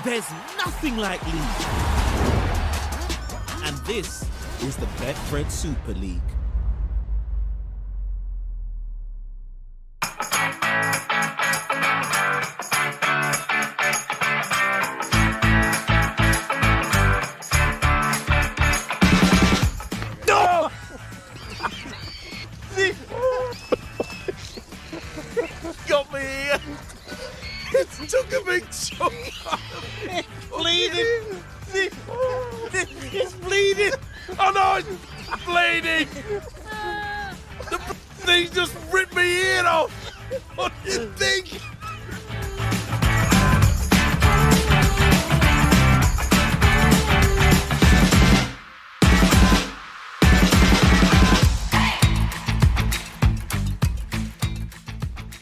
There's nothing like league. And this is the Betfred Super League. No! Got me here. It took a big chunk out of it. Bleeding. It's bleeding. Oh no, it's bleeding. The thing just ripped my ear off. What do you think?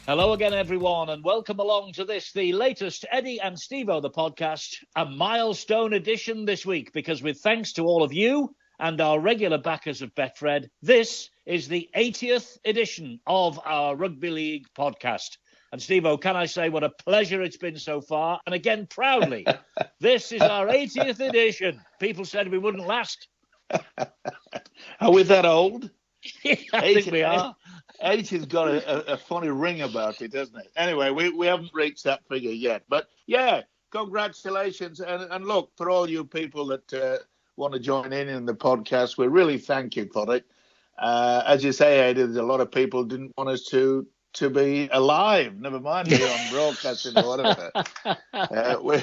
Hello again, everyone, and welcome along to this, the latest Eddie and Stevo, the podcast, a milestone edition this week, because with thanks to all of you and our regular backers of Betfred, this is the 80th edition of our Rugby League podcast. And Stevo, can I say what a pleasure it's been so far? And again, proudly, this is our 80th edition. People said we wouldn't last. Are we that old? I think we are. 80's got a funny ring about it, doesn't it? Anyway, we haven't reached that figure yet. But, yeah, congratulations. And look, for all you people that want to join in the podcast, we really thank you for it. As you say, Eddie, there's a lot of people who didn't want us to be alive, never mind be on broadcasting or whatever.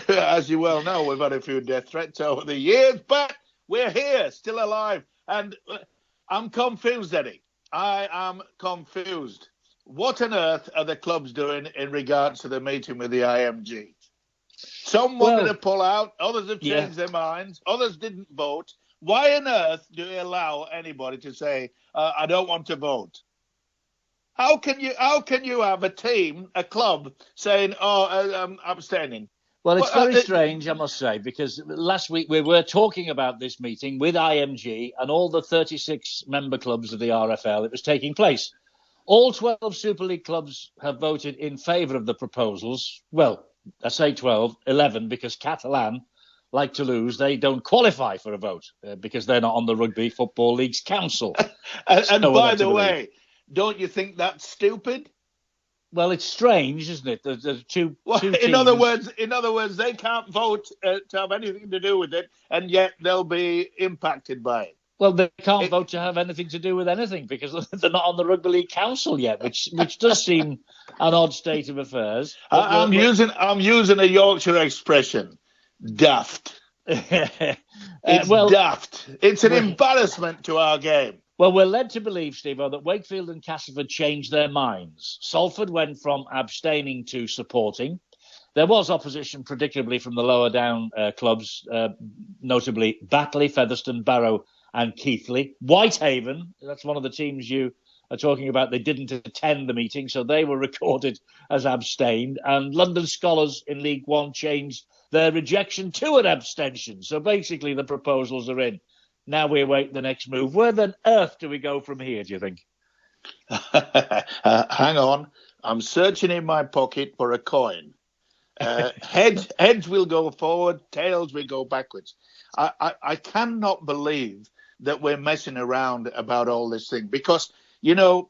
As you well know, we've had a few death threats over the years, but we're here, still alive. And I'm confused, Eddie. I am confused. What on earth are the clubs doing in regards to the meeting with the IMG? Some wanted to pull out, others have changed their minds, others didn't vote. Why on earth do you allow anybody to say, I don't want to vote? How can you have a team, a club, saying, I'm abstaining? Well, it's very strange, I must say, because last week we were talking about this meeting with IMG and all the 36 member clubs of the RFL. It was taking place. All 12 Super League clubs have voted in favour of the proposals. Well, I say 12, 11, because Catalan like to lose. They don't qualify for a vote because they're not on the Rugby Football League's council. And by the way, don't you think that's stupid? Well, it's strange, isn't it? There's two teams. In other words, they can't vote to have anything to do with it, and yet they'll be impacted by it. Well, they can't vote to have anything to do with anything because they're not on the Rugby League Council yet, which does seem an odd state of affairs. I'm using a Yorkshire expression, daft. It's daft. It's an embarrassment to our game. Well, we're led to believe, Stevo, that Wakefield and Castleford changed their minds. Salford went from abstaining to supporting. There was opposition, predictably, from the lower down clubs, notably Batley, Featherstone, Barrow and Keighley. Whitehaven, that's one of the teams you are talking about, they didn't attend the meeting, so they were recorded as abstained. And London Scholars in League One changed their rejection to an abstention. So basically the proposals are in. Now we await the next move. Where on earth do we go from here, do you think? Hang on. I'm searching in my pocket for a coin. Heads will go forward, tails will go backwards. I cannot believe that we're messing around about all this thing because, to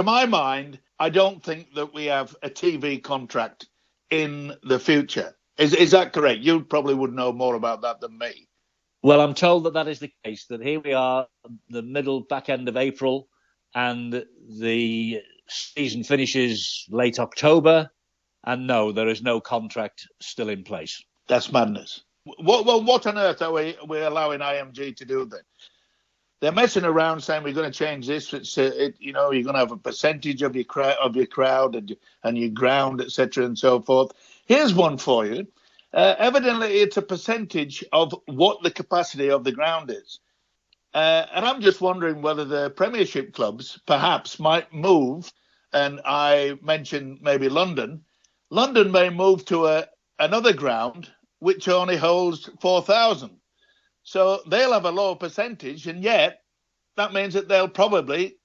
my mind, I don't think that we have a TV contract in the future. Is that correct? You probably would know more about that than me. Well, I'm told that is the case, that here we are, the back end of April, and the season finishes late October, and no, there is no contract still in place. That's madness. What on earth are we allowing IMG to do then? They're messing around saying we're going to change this. You're going to have a percentage of your crowd and your ground, etc. and so forth. Here's one for you. Evidently, it's a percentage of what the capacity of the ground is. And I'm just wondering whether the Premiership clubs perhaps might move, and I mentioned maybe London. London may move to another ground which only holds 4,000. So they'll have a lower percentage, and yet that means that they'll probably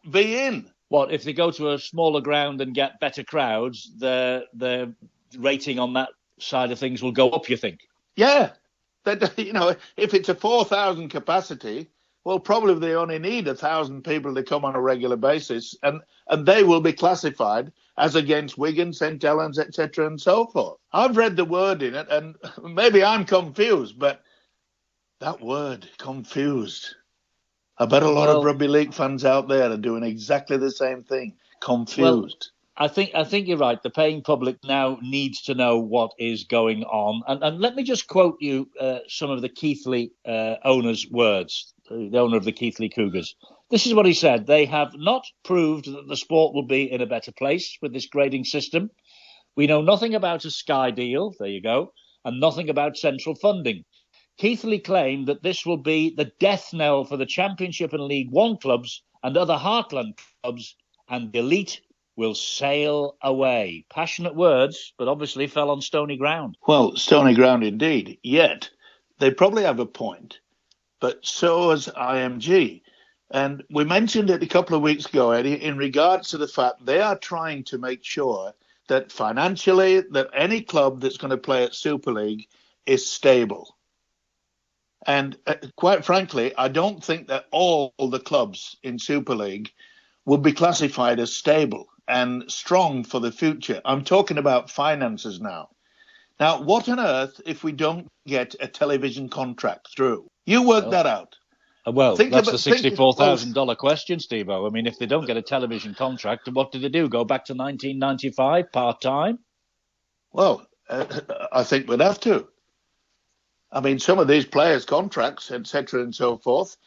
be in. What, if they go to a smaller ground and get better crowds, the rating on that side of things will go up, you think? Yeah. That, if it's a 4,000 capacity, well, probably they only need 1,000 people to come on a regular basis, and they will be classified as against Wigan, St. Helens, etc., and so forth. I've read the word in it, and maybe I'm confused, but that word, confused. I bet a lot of rugby league fans out there are doing exactly the same thing, confused. Well, I think you're right. The paying public now needs to know what is going on. And let me just quote you some of the Keighley owner's words, the owner of the Keighley Cougars. This is what he said. They have not proved that the sport will be in a better place with this grading system. We know nothing about a Sky deal, there you go, and nothing about central funding. Keighley claimed that this will be the death knell for the Championship and League One clubs and other heartland clubs, and the elite will sail away. Passionate words, but obviously fell on stony ground. Well, stony ground indeed. Yet, they probably have a point, but so has IMG. And we mentioned it a couple of weeks ago, Eddie, in regards to the fact they are trying to make sure that financially, that any club that's going to play at Super League is stable. And quite frankly, I don't think that all the clubs in Super League would be classified as stable and strong for the future. I'm talking about finances now. Now, what on earth if we don't get a television contract through? You work that out. Well, that's the $64,000 question, Stevo. I mean, if they don't get a television contract, what do they do? Go back to 1995, part-time? Well, I think we'd have to. I mean, some of these players' contracts, etc., and so forth,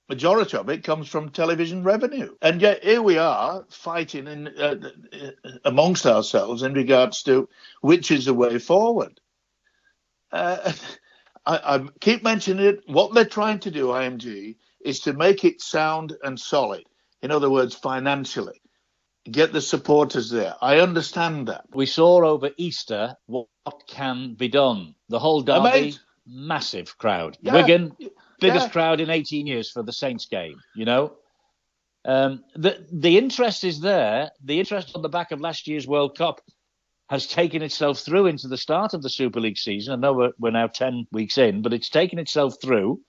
majority of it comes from television revenue. And yet here we are fighting amongst ourselves in regards to which is the way forward. I keep mentioning it. What they're trying to do, IMG, is to make it sound and solid. In other words, financially. Get the supporters there. I understand that. We saw over Easter what can be done. The whole derby, massive crowd. Yeah. Wigan, biggest crowd in 18 years for the Saints game, you know. The interest is there. The interest on the back of last year's World Cup has taken itself through into the start of the Super League season. I know we're now 10 weeks in, but it's taken itself through.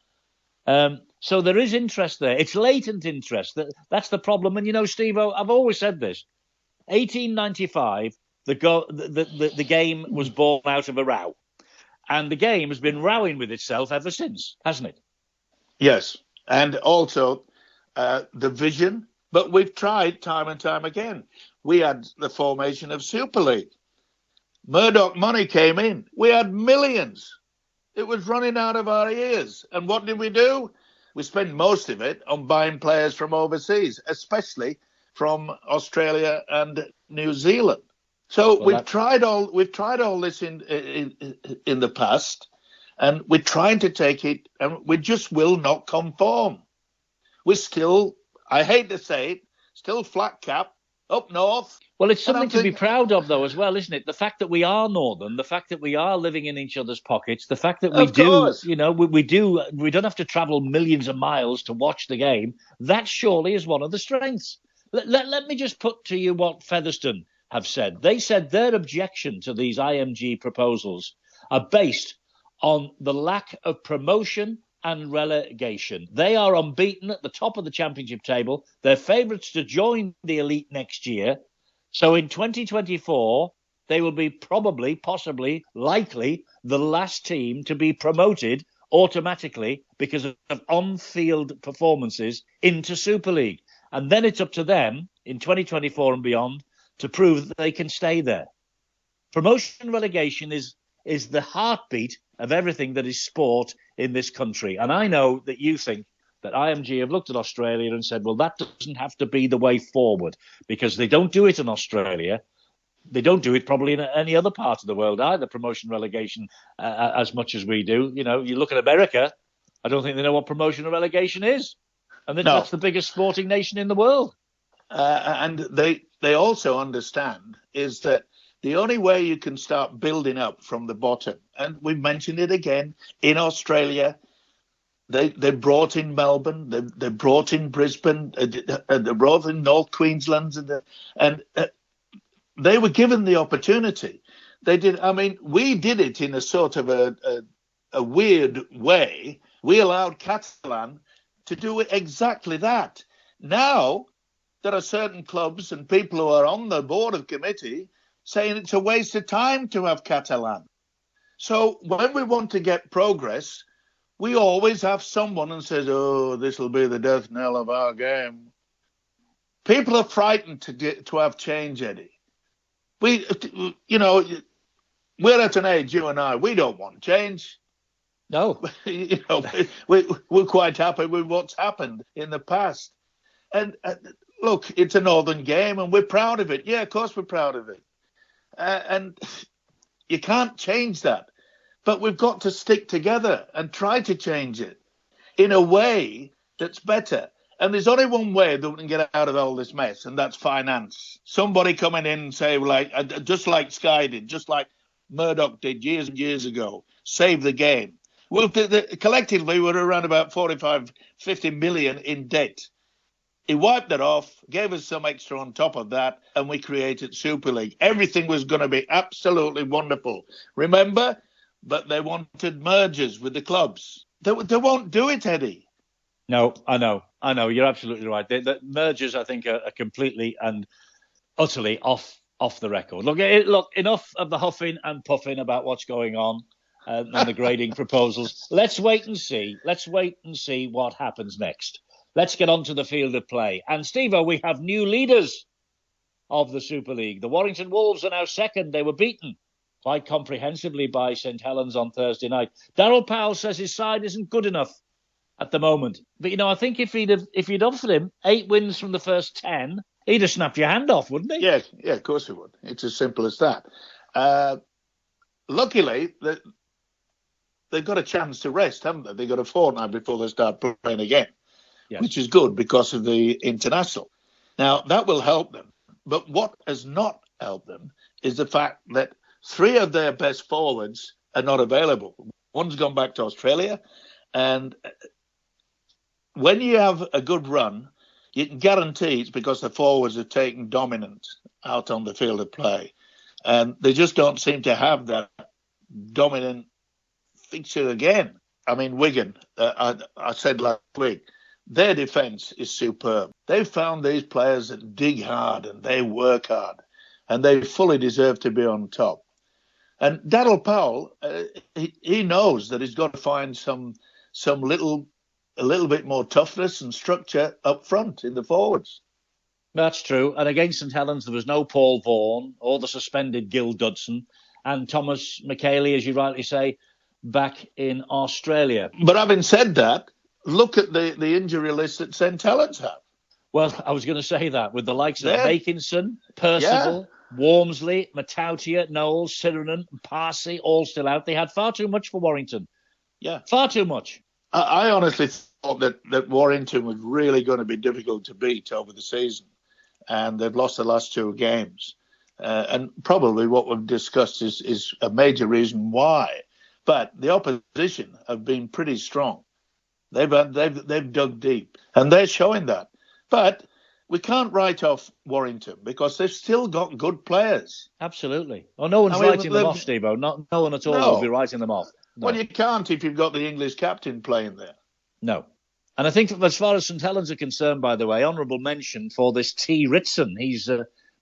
So there is interest there. It's latent interest. That's the problem. And, you know, Stevo, I've always said this. 1895, the game was born out of a row. And the game has been rowing with itself ever since, hasn't it? Yes. And also the vision. But we've tried time and time again. We had the formation of Super League. Murdoch money came in. We had millions. It was running out of our ears. And what did we do? We spent most of it on buying players from overseas, especially from Australia and New Zealand. So we've tried all this in the past, and we're trying to take it, and we just will not conform. We're still, I hate to say it, still flat cap up north. Well, it's something to be proud of, though, as well, isn't it? The fact that we are northern, the fact that we are living in each other's pockets, the fact that we do, you know, we don't have to travel millions of miles to watch the game. That surely is one of the strengths. Let me just put to you what Featherstone have said. They said their objection to these IMG proposals are based on the lack of promotion and relegation. They are unbeaten at the top of the championship table. They're favourites to join the elite next year. So in 2024, they will be probably, possibly, likely the last team to be promoted automatically because of on-field performances into Super League. And then it's up to them in 2024 and beyond to prove that they can stay there. Promotion and relegation is the heartbeat of everything that is sport in this country. And I know that you think that IMG have looked at Australia and said, well, that doesn't have to be the way forward, because they don't do it in Australia. They don't do it probably in any other part of the world either, promotion relegation, as much as we do. You know, you look at America, I don't think they know what promotion or relegation is. And that's the biggest sporting nation in the world. And they also understand is that the only way you can start building up from the bottom, and we've mentioned it again, in Australia, they brought in Melbourne, they brought in Brisbane, they brought in North Queensland, and they were given the opportunity. They did. I mean, we did it in a sort of a weird way. We allowed Catalan to do exactly that. Now, there are certain clubs and people who are on the board of committee saying it's a waste of time to have Catalan. So when we want to get progress, we always have someone and says, "Oh, this will be the death knell of our game." People are frightened to have change, Eddie. We're at an age, you and I, we don't want change. No. We're quite happy with what's happened in the past. And look, it's a northern game, and we're proud of it. Yeah, of course we're proud of it. And you can't change that. But we've got to stick together and try to change it in a way that's better. And there's only one way that we can get out of all this mess, and that's finance. Somebody coming in and say, just like Sky did, just like Murdoch did years and years ago, save the game. Well, collectively, we're around about 45, 50 million in debt. He wiped it off, gave us some extra on top of that, and we created Super League. Everything was going to be absolutely wonderful. Remember? But they wanted mergers with the clubs. They won't do it, Eddie. No, I know. You're absolutely right. The mergers, I think, are completely and utterly off the record. Look, enough of the huffing and puffing about what's going on and the grading proposals. Let's wait and see. Let's wait and see what happens next. Let's get on to the field of play. And, Stevo, we have new leaders of the Super League. The Warrington Wolves are now second. They were beaten quite comprehensively by St Helens on Thursday night. Daryl Powell says his side isn't good enough at the moment. But, I think if you'd offered him 8 wins from the first 10, he'd have snapped your hand off, wouldn't he? Yeah, of course he would. It's as simple as that. Luckily, they've got a chance to rest, haven't they? They've got a fortnight before they start playing again, yes, which is good because of the international. Now, that will help them. But what has not helped them is the fact that 3 of their best forwards are not available. One's gone back to Australia, and when you have a good run, you can guarantee it's because the forwards are taking dominant out on the field of play. And they just don't seem to have that dominant fixture again. I mean, Wigan, I said last week, their defence is superb. They've found these players that dig hard and they work hard, and they fully deserve to be on top. And Daryl Powell, he knows that he's got to find a little bit more toughness and structure up front in the forwards. That's true. And against St Helens, there was no Paul Vaughan or the suspended Gil Dudson and Thomas McKaylee, as you rightly say, back in Australia. But having said that, look at the injury list that St Helens have. Well, I was going to say that with the likes of Makinson, Percival, Wormsley, Matautia, Knowles, Sirenen, and Parsi all still out. They had far too much for Warrington. Yeah. Far too much. I honestly thought that Warrington was really going to be difficult to beat over the season, and they've lost the last 2 games. And probably what we've discussed is a major reason why. But the opposition have been pretty strong. They've dug deep, and they're showing that. But we can't write off Warrington because they've still got good players. Absolutely. Oh, no one's writing them off, Stevo. No one at all will be writing them off. No. Well, you can't if you've got the English captain playing there. No. And I think as far as St Helens are concerned, by the way, honourable mention for this T. Ritson. He's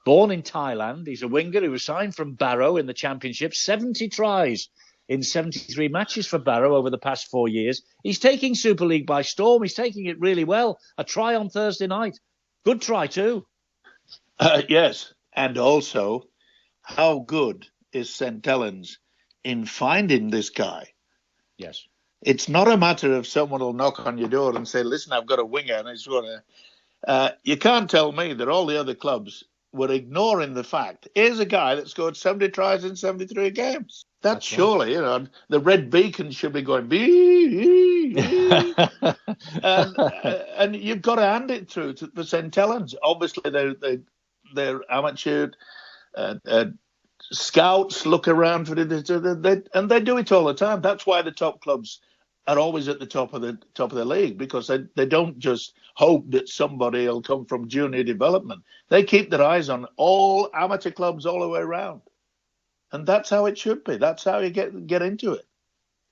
born in Thailand. He's a winger who was signed from Barrow in the Championship. 70 tries in 73 matches for Barrow over the past 4 years. He's taking Super League by storm. He's taking it really well. A try on Thursday night. Good try too. Yes. And also, how good is St Helens in finding this guy? Yes. It's not a matter of someone will knock on your door and say, listen, I've got a winger. And it's going to... you can't tell me that all the other clubs were ignoring the fact, here's a guy that scored 70 tries in 73 games. That's surely, right. The red beacon should be going, bee, and you've got to hand it through to the St Helens. Obviously, they're amateur scouts look around for it, and they do it all the time. That's why the top clubs are always at the top of the league, because they don't just hope that somebody will come from junior development. They keep their eyes on all amateur clubs all the way around. And that's how it should be. That's how you get into it.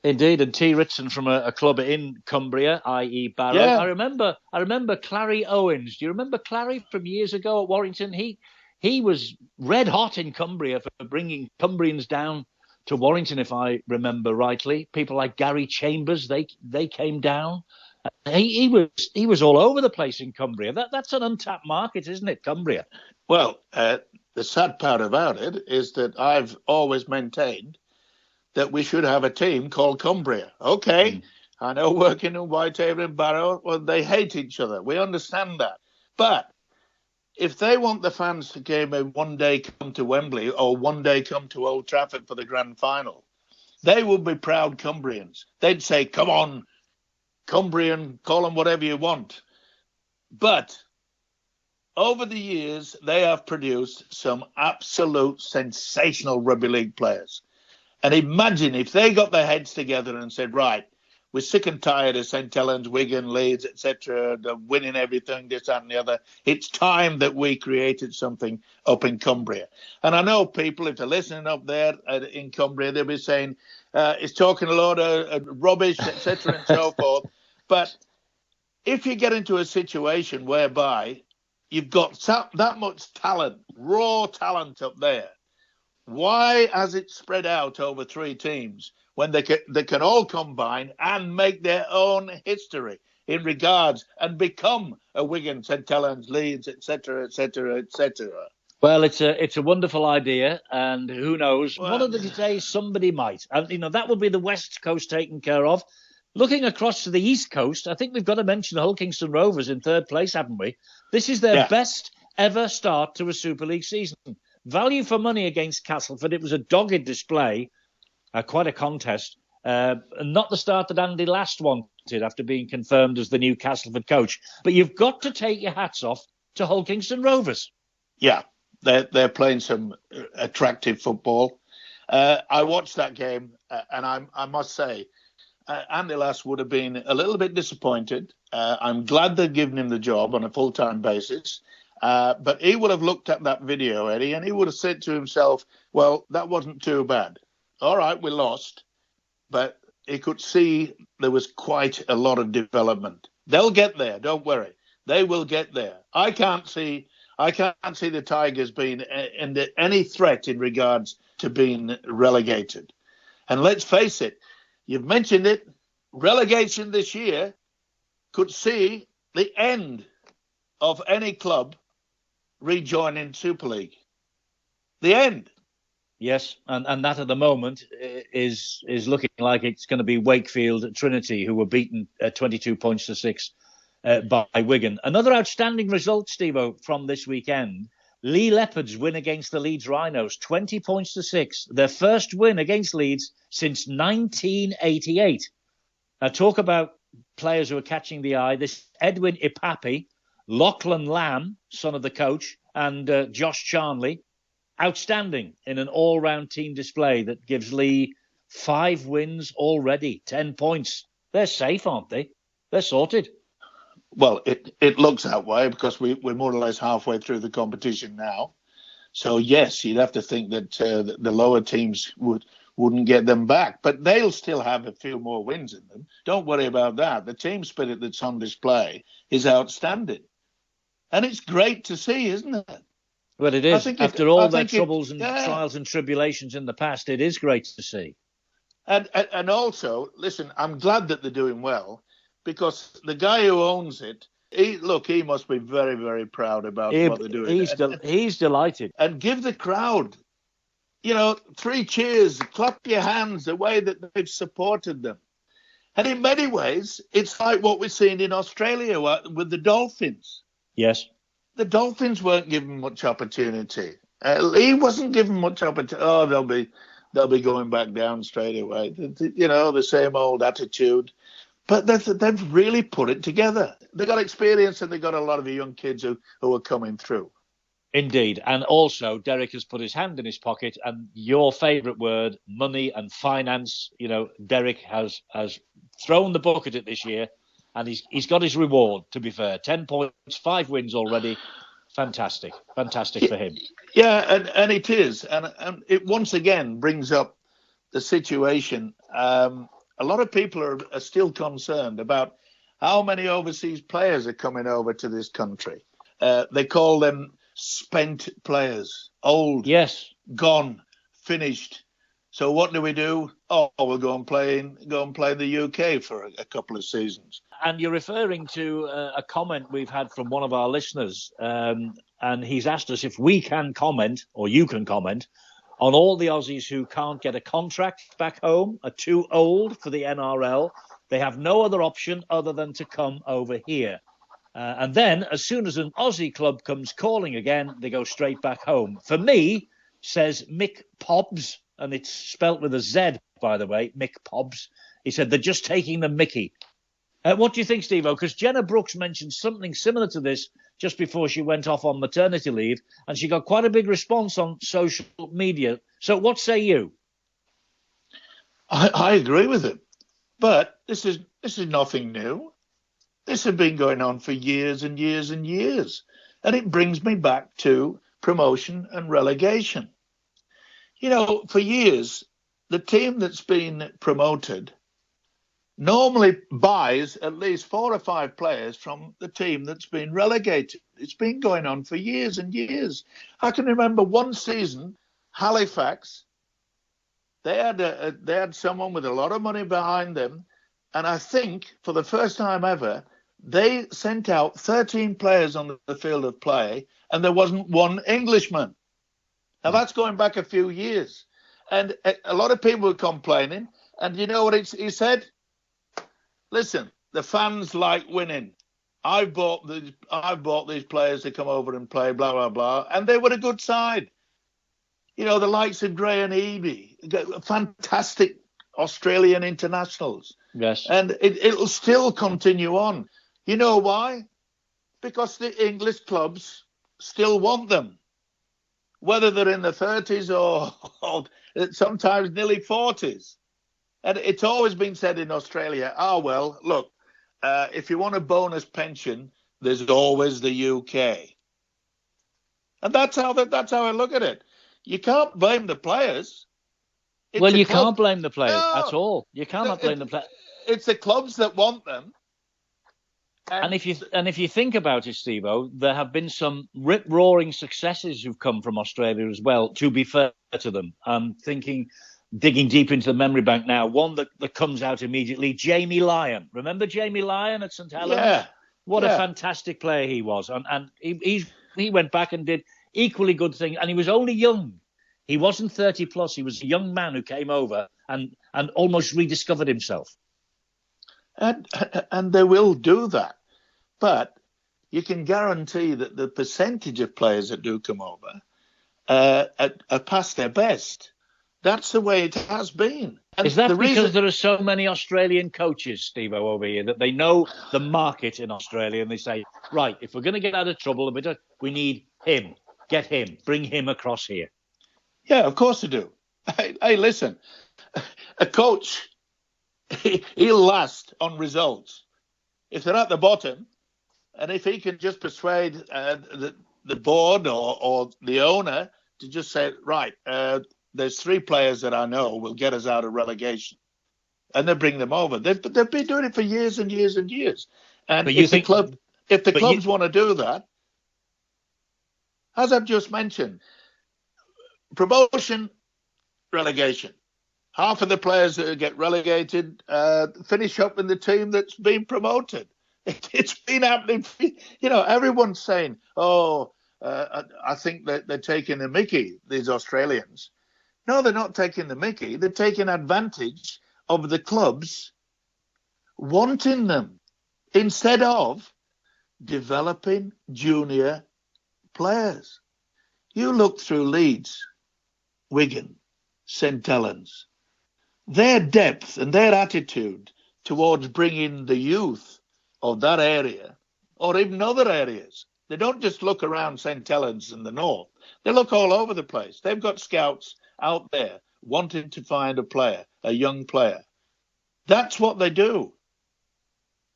Indeed, and T. Ritson from a club in Cumbria, i.e. Barrow. Yeah. I remember Clary Owens. Do you remember Clary from years ago at Warrington? He was red hot in Cumbria for bringing Cumbrians down to Warrington, if I remember rightly. People like Gary Chambers, they came down. He was all over the place in Cumbria. That's an untapped market, isn't it, Cumbria? Well, the sad part about it is that I've always maintained that we should have a team called Cumbria. Okay, I know working in Whitehaven and Barrow, well, they hate each other. We understand that. But if they want the fans to one day come to Wembley or one day come to Old Trafford for the grand final, they would be proud Cumbrians. They'd say, come on, Cumbrian, call them whatever you want. But over the years, they have produced some absolute sensational rugby league players. And imagine if they got their heads together and said, right, we're sick and tired of St. Helens, Wigan, Leeds, etc., winning everything, this, that, and the other. It's time that we created something up in Cumbria. And I know people, if they're listening up there in Cumbria, they'll be saying, it's talking a lot of rubbish, etc., and so forth. But if you get into a situation whereby you've got that much talent, raw talent up there, why has it spread out over 3 teams when they can all combine and make their own history in regards and become a Wigan, St. Helens, Leeds, etc., etc., etc.? Well, it's a wonderful idea, and who knows? Well, one of the days somebody might. And, that would be the West Coast taken care of. Looking across to the East Coast, I think we've got to mention Hull Kingston Rovers in 3rd place, haven't we? This is their best ever start to a Super League season. Value for money against Castleford. It was a dogged display, quite a contest. Not the start that Andy Last wanted after being confirmed as the new Castleford coach. But you've got to take your hats off to Hull Kingston Rovers. Yeah, they're playing some attractive football. I watched that game, and I must say, Andy Last would have been a little bit disappointed. I'm glad they've given him the job on a full-time basis. But he would have looked at that video, Eddie, and he would have said to himself, well, that wasn't too bad. All right, we lost. But he could see there was quite a lot of development. They'll get there, don't worry. They will get there. I can't see the Tigers being any threat in regards to being relegated. And let's face it, you've mentioned it, relegation this year could see the end of any club rejoining Super League. The end. Yes, and that at the moment is looking like it's going to be Wakefield Trinity, who were beaten 22 points to 6 by Wigan. Another outstanding result, Stevo, from this weekend. Lee Leopards win against the Leeds Rhinos, 20 points to 6. Their first win against Leeds since 1988. Now, talk about players who are catching the eye. This Edwin Ipapi, Lachlan Lamb, son of the coach, and Josh Charnley, outstanding in an all-round team display that gives Lee 5 wins already, 10 points. They're safe, aren't they? They're sorted. Well, it looks that way because we're more or less halfway through the competition now. So, yes, you'd have to think that the lower teams wouldn't get them back. But they'll still have a few more wins in them. Don't worry about that. The team spirit that's on display is outstanding. And it's great to see, isn't it? Well, it is. After all their troubles and trials and tribulations in the past, it is great to see. And also, listen, I'm glad that they're doing well because the guy who owns it, he must be very, very proud about what they're doing. He's delighted. And give the crowd, 3 cheers, clap your hands the way that they've supported them. And in many ways, it's like what we're seeing in Australia with the Dolphins. Yes. The Dolphins weren't given much opportunity. Lee wasn't given much opportunity. Oh, they'll be going back down straight away. The same old attitude. But they've really put it together. They've got experience and they've got a lot of young kids who are coming through. Indeed. And also, Derek has put his hand in his pocket, and your favourite word, money and finance. Derek has thrown the book at it this year, and he's got his reward, to be fair. 10 points, 5 wins already. Fantastic for him. Yeah, and it is. And it once again brings up the situation. A lot of people are still concerned about how many overseas players are coming over to this country. They call them spent players, old, yes, gone, finished. So what do? Oh, we'll go and play in the UK for a couple of seasons. And you're referring to a comment we've had from one of our listeners, and he's asked us if we can comment, or you can comment, on all the Aussies who can't get a contract back home, are too old for the NRL. They have no other option other than to come over here. And then, as soon as an Aussie club comes calling again, they go straight back home. For me, says Mick Pobbs, and it's spelt with a Z, by the way, Mick Pobbs. He said they're just taking the mickey. What do you think, Stevo? Because Jenna Brooks mentioned something similar to this just before she went off on maternity leave, and she got quite a big response on social media. So what say you? I agree with him. But this is nothing new. This has been going on for years and years and years. And it brings me back to promotion and relegation. You know, for years, the team that's been promoted normally buys at least 4 or 5 players from the team that's been relegated. It's been going on for years and years. I can remember one season, Halifax, they had someone with a lot of money behind them, and I think for the first time ever, they sent out 13 players on the field of play, and there wasn't one Englishman. Now, that's going back a few years. And a lot of people were complaining, and you know what he said? Listen, the fans like winning. I've bought these players to come over and play, blah, blah, blah, and they were a good side. You know, the likes of Gray and Eby, fantastic Australian internationals. Yes. And it'll still continue on. You know why? Because the English clubs still want them, whether they're in the 30s or sometimes nearly 40s. And it's always been said in Australia, well, look, if you want a bonus pension, there's always the UK. And that's how I look at it. You can't blame the players. Well, you can't blame the players at all. You cannot blame the players. It's the clubs that want them. And if you think about it, Stevo, there have been some rip-roaring successes who've come from Australia as well, to be fair to them. I'm digging deep into the memory bank now, one that comes out immediately, Jamie Lyon. Remember Jamie Lyon at St Helens? Yeah. What a fantastic player he was. And he went back and did equally good things. And he was only young. He wasn't 30 plus. He was a young man who came over and almost rediscovered himself. And they will do that. But you can guarantee that the percentage of players that do come over are past their best. That's the way it has been. And is that because there are so many Australian coaches, Stevo, over here, that they know the market in Australia and they say, right, if we're going to get out of trouble, we need him. Get him. Bring him across here. Yeah, of course they do. Hey, listen, a coach, he'll last on results. If they're at the bottom, and if he can just persuade the board or the owner to just say, right, there's 3 players that I know will get us out of relegation, and they bring them over. They've been doing it for years and years and years. And if the clubs want to do that, as I've just mentioned, promotion, relegation. Half of the players that get relegated finish up in the team that's been promoted. It's been happening. You know, everyone's saying, I think that they're taking the mickey, these Australians. No, they're not taking the mickey. They're taking advantage of the clubs wanting them instead of developing junior players. You look through Leeds, Wigan, St Helens, their depth and their attitude towards bringing the youth of that area or even other areas. They don't just look around St Helens in the north. They look all over the place. They've got scouts out there wanting to find a young player. That's what they do.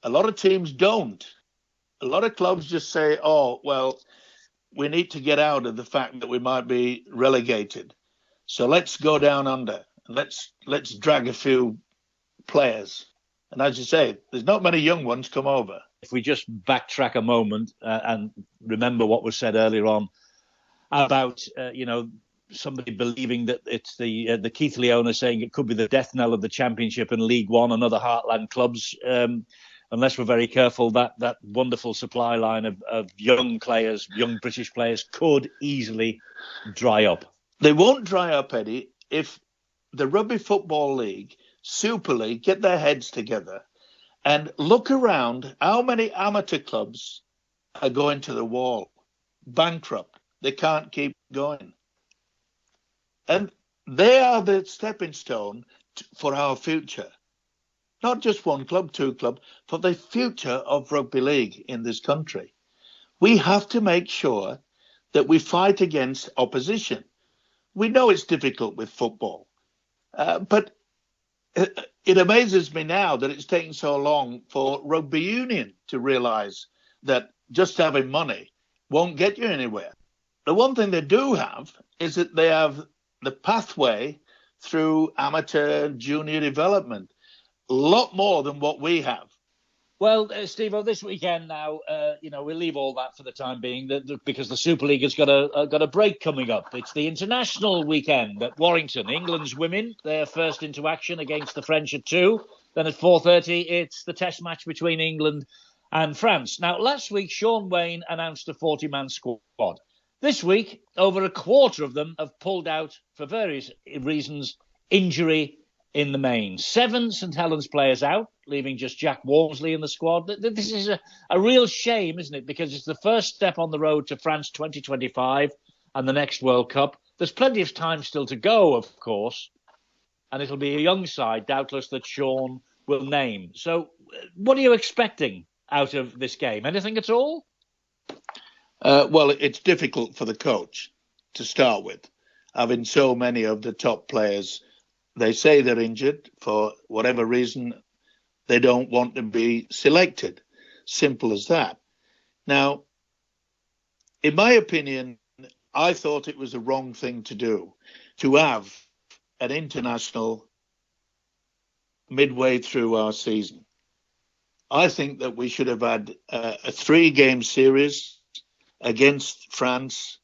A lot of teams don't. A lot of clubs just say, we need to get out of the fact that we might be relegated. So let's go down under and let's drag a few players. And as you say, there's not many young ones come over. If we just backtrack a moment and remember what was said earlier on about, somebody believing that it's the Keighley owner saying it could be the death knell of the Championship and League One and other heartland clubs. Unless we're very careful, that wonderful supply line of young players, young British players, could easily dry up. They won't dry up, Eddie, if the Rugby Football League, Super League, get their heads together and look around how many amateur clubs are going to the wall, bankrupt. They can't keep going. And they are the stepping stone for our future. Not just one club, two clubs, for the future of rugby league in this country. We have to make sure that we fight against opposition. We know it's difficult with football, but it amazes me now that it's taken so long for rugby union to realise that just having money won't get you anywhere. The one thing they do have is that they have the pathway through amateur junior development, a lot more than what we have. Well, Stevo, this weekend now, we'll leave all that for the time being because the Super League has got a break coming up. It's the international weekend at Warrington. England's women, their first into action against the French at 2. Then at 4:30, it's the test match between England and France. Now, last week, Sean Wayne announced a 40-man squad. This week, over a quarter of them have pulled out for various reasons, injury in the main. 7 St Helens players out, leaving just Jack Walmsley in the squad. This is a real shame, isn't it? Because it's the first step on the road to France 2025 and the next World Cup. There's plenty of time still to go, of course, and it'll be a young side, doubtless, that Sean will name. So what are you expecting out of this game? Anything at all? Well, it's difficult for the coach to start with, having so many of the top players. They say they're injured for whatever reason. They don't want to be selected. Simple as that. Now, in my opinion, I thought it was the wrong thing to do, to have an international midway through our season. I think that we should have had a 3-game series against France,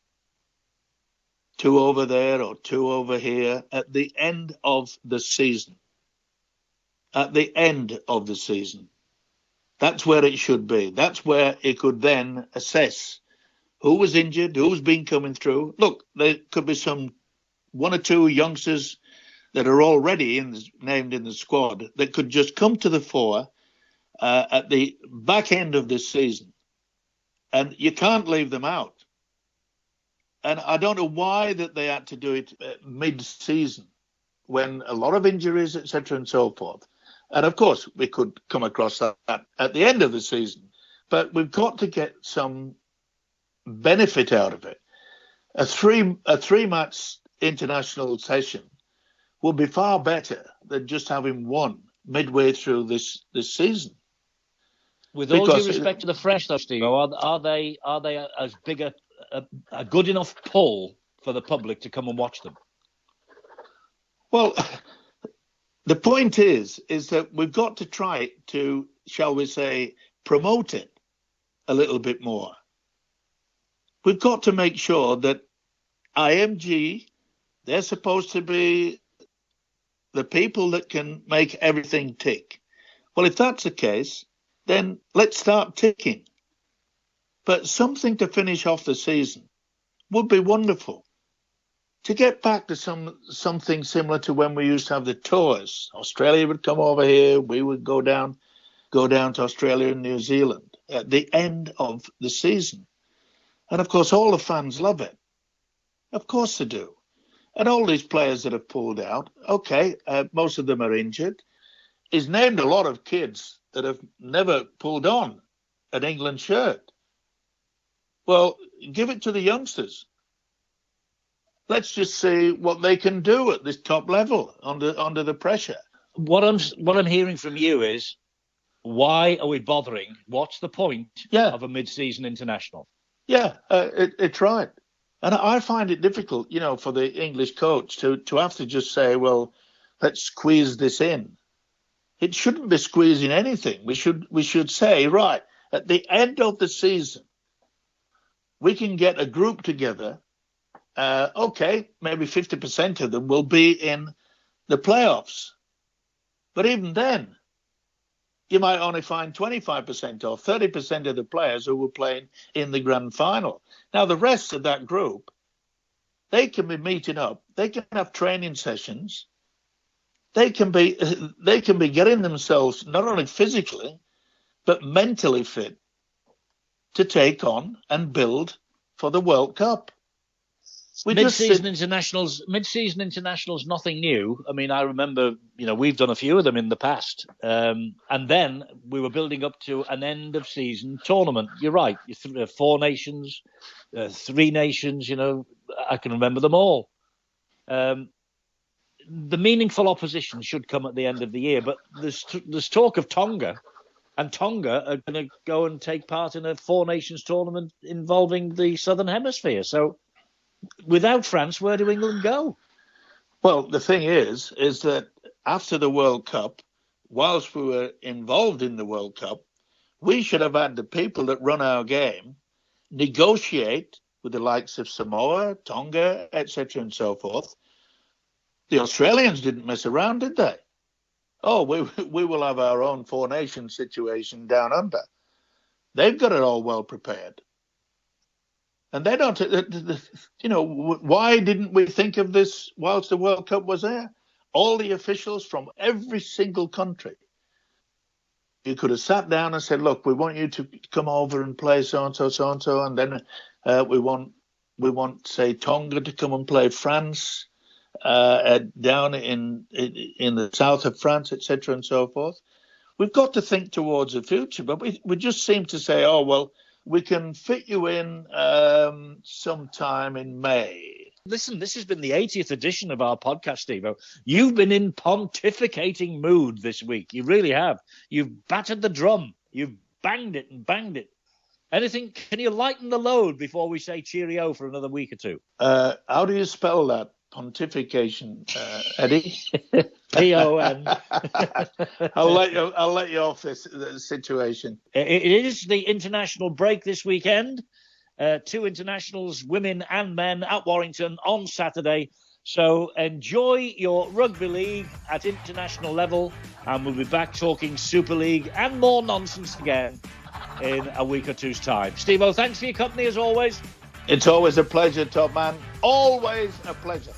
2 over there or 2 over here at the end of the season. At the end of the season. That's where it should be. That's where it could then assess who was injured, who's been coming through. Look, there could be 1 or 2 youngsters that are already named in the squad that could just come to the fore at the back end of this season. And you can't leave them out. And I don't know why that they had to do it mid-season when a lot of injuries, etc. and so forth. And of course, we could come across that at the end of the season. But we've got to get some benefit out of it. A three-match international session will be far better than just having one midway through this season. With all due respect to the French, though, Steve, are they as big a good enough pull for the public to come and watch them? Well, the point is that we've got to try to, shall we say, promote it a little bit more. We've got to make sure that IMG, they're supposed to be the people that can make everything tick. Well, if that's the case, then let's start ticking. But something to finish off the season would be wonderful. To get back to something similar to when we used to have the tours. Australia would come over here, we would go down to Australia and New Zealand at the end of the season. And of course, all the fans love it. Of course they do. And all these players that have pulled out, okay, most of them are injured. He's named a lot of kids that have never pulled on an England shirt. Well, give it to the youngsters. Let's just see what they can do at this top level under the pressure. What I'm hearing from you is, why are we bothering? What's the point of a mid-season international? Yeah, it's right. And I find it difficult, for the English coach to have to just say, well, let's squeeze this in. It shouldn't be squeezing anything. We should say, right, at the end of the season, we can get a group together. Okay, maybe 50% of them will be in the playoffs. But even then, you might only find 25% or 30% of the players who were playing in the grand final. Now, the rest of that group, they can be meeting up. They can have training sessions. They can be getting themselves not only physically, but mentally fit to take on and build for the World Cup. Mid-season internationals, nothing new. I mean, I remember, we've done a few of them in the past. And then we were building up to an end-of-season tournament. You're right. 4 nations, 3 nations, I can remember them all. The meaningful opposition should come at the end of the year. But there's talk of Tonga. And Tonga are going to go and take part in a 4 nations tournament involving the Southern Hemisphere. So without France, where do England go? Well, the thing is that after the World Cup, whilst we were involved in the World Cup, we should have had the people that run our game negotiate with the likes of Samoa, Tonga, etc. and so forth. The Australians didn't mess around, did they? Oh, we will have our own 4 nations situation down under. They've got it all well prepared. And they don't, why didn't we think of this whilst the World Cup was there? All the officials from every single country. You could have sat down and said, look, we want you to come over and play so-and-so, and then we want, say, Tonga to come and play France down in the south of France, etc. and so forth. We've got to think towards the future, but we just seem to say, oh, well, we can fit you in sometime in May. Listen, this has been the 80th edition of our podcast, Stevo. You've been in pontificating mood this week. You really have. You've battered the drum. You've banged it and banged it. Anything? Can you lighten the load before we say cheerio for another week or two? How do you spell that? Pontification, Eddie? P-O-N. I'll let you off this situation. It is the international break this weekend. 2 internationals, women and men, at Warrington on Saturday. So enjoy your rugby league at international level, and we'll be back talking Super League and more nonsense again in a week or two's time. Stevo, thanks for your company as always. It's always a pleasure, top man. Always a pleasure.